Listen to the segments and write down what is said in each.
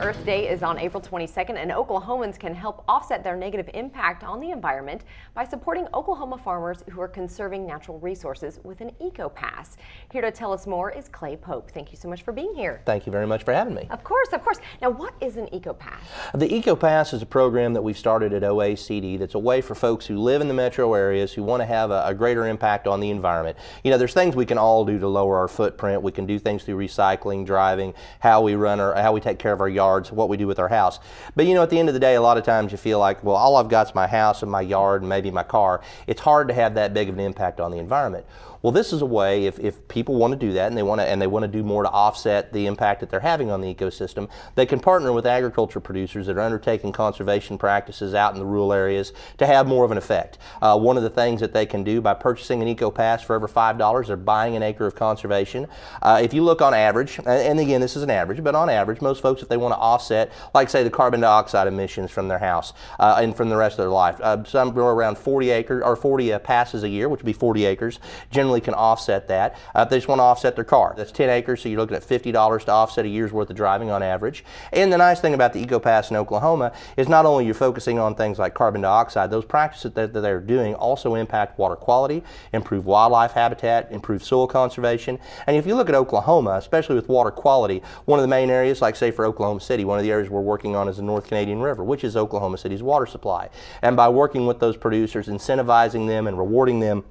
Earth Day is on April 22nd, and Oklahomans can help offset their negative impact on the environment by supporting Oklahoma farmers who are conserving natural resources with an ECOpass. Here to tell us more is Clay Pope. Thank you so much for being here. Thank you very much for having me. Of course, of course. Now, what is an ECOpass? The ECOpass is a program that we've started at OACD that's a way for folks who live in the metro areas who want to have a greater impact on the environment. You know, there's things we can all do to lower our footprint. We can do things through recycling, driving, how we take care of our yards, what we do with our house. But you know, at the end of the day, a lot of times you feel like, well, all I've got is my house and my yard and maybe my car. It's hard to have that big of an impact on the environment. Well, this is a way, if people want to do that and they want to do more to offset the impact that they're having on the ecosystem, they can partner with agriculture producers that are undertaking conservation practices out in the rural areas to have more of an effect. One of the things that they can do by purchasing an ECOpass for over $5, they're buying an acre of conservation. If you look on average, and again, this is an average, but on average, most folks, if they want to offset, like say the carbon dioxide emissions from their house and from the rest of their life, some grow around 40 acres or 40 passes a year, which would be 40 acres, generally can offset that. If they just want to offset their car, that's 10 acres, so you're looking at $50 to offset a year's worth of driving on average. And the nice thing about the ECOpass in Oklahoma is not only you're focusing on things like carbon dioxide, those practices that they're doing also impact water quality, improve wildlife habitat, improve soil conservation. And if you look at Oklahoma, especially with water quality, one of the main areas, like say for Oklahoma City, one of the areas we're working on is the North Canadian River, which is Oklahoma City's water supply. And by working with those producers, incentivizing them and rewarding them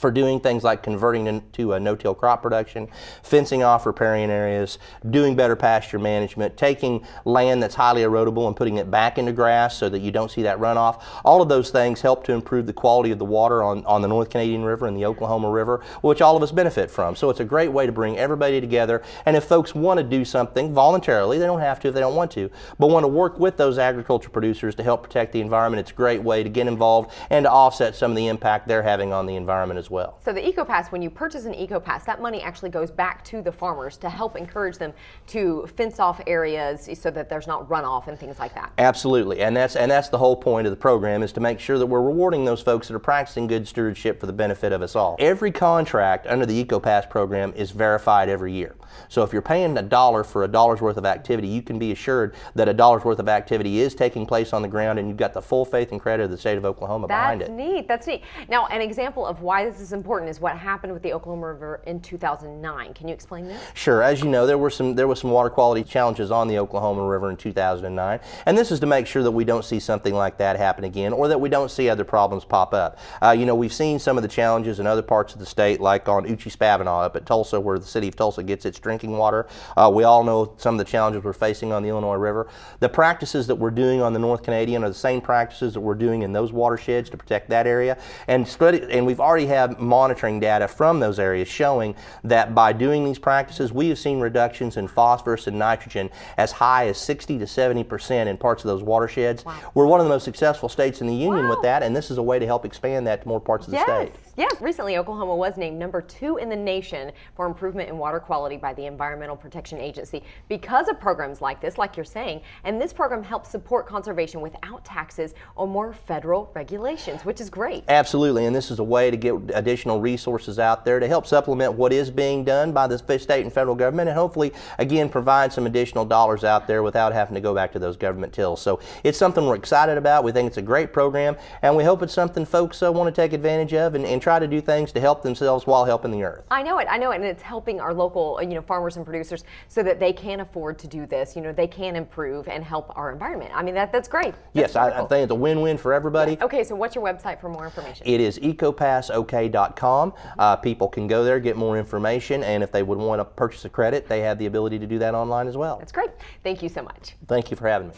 for doing things like converting into a no-till crop production, fencing off riparian areas, doing better pasture management, taking land that's highly erodible and putting it back into grass so that you don't see that runoff. All of those things help to improve the quality of the water on the North Canadian River and the Oklahoma River, which all of us benefit from. So it's a great way to bring everybody together. And if folks want to do something voluntarily, they don't have to if they don't want to, but want to work with those agriculture producers to help protect the environment, it's a great way to get involved and to offset some of the impact they're having on the environment as well. So the ECOpass, when you purchase an ECOpass, that money actually goes back to the farmers to help encourage them to fence off areas so that there's not runoff and things like that. Absolutely, and that's the whole point of the program, is to make sure that we're rewarding those folks that are practicing good stewardship for the benefit of us all. Every contract under the ECOpass program is verified every year. So if you're paying $1 for $1's worth of activity, you can be assured that $1's worth of activity is taking place on the ground, and you've got the full faith and credit of the state of Oklahoma behind it. That's neat. That's neat. Now, an example of why this is important is what happened with the Oklahoma River in 2009. Can you explain this? Sure. As you know, there was some water quality challenges on the Oklahoma River in 2009, and this is to make sure that we don't see something like that happen again, or that we don't see other problems pop up. You know, we've seen some of the challenges in other parts of the state, like on Uchee-Spavinaw up at Tulsa, where the city of Tulsa gets its drinking water. We all know some of the challenges we're facing on the Illinois River. The practices that we're doing on the North Canadian are the same practices that we're doing in those watersheds to protect that area, and we've already had monitoring data from those areas showing that by doing these practices, we have seen reductions in phosphorus and nitrogen as high as 60 to 70% in parts of those watersheds. Wow. We're one of the most successful states in the union with that, and this is a way to help expand that to more parts of the state. Yes, recently Oklahoma was named #2 in the nation for improvement in water quality by the Environmental Protection Agency because of programs like this, like you're saying, and this program helps support conservation without taxes or more federal regulations, which is great. Absolutely, and this is a way to get additional resources out there to help supplement what is being done by the state and federal government, and hopefully, again, provide some additional dollars out there without having to go back to those government tills. So it's something we're excited about. We think it's a great program, and we hope it's something folks want to take advantage of and try to do things to help themselves while helping the earth. I know it, and it's helping our local, farmers and producers so that they can afford to do this. They can improve and help our environment. I mean, that's great. Yes, I think it's a win-win for everybody. Yes. Okay, so what's your website for more information? It is ECOPassOK.com. People can go there, get more information, and if they would want to purchase a credit, they have the ability to do that online as well. That's great. Thank you so much. Thank you for having me.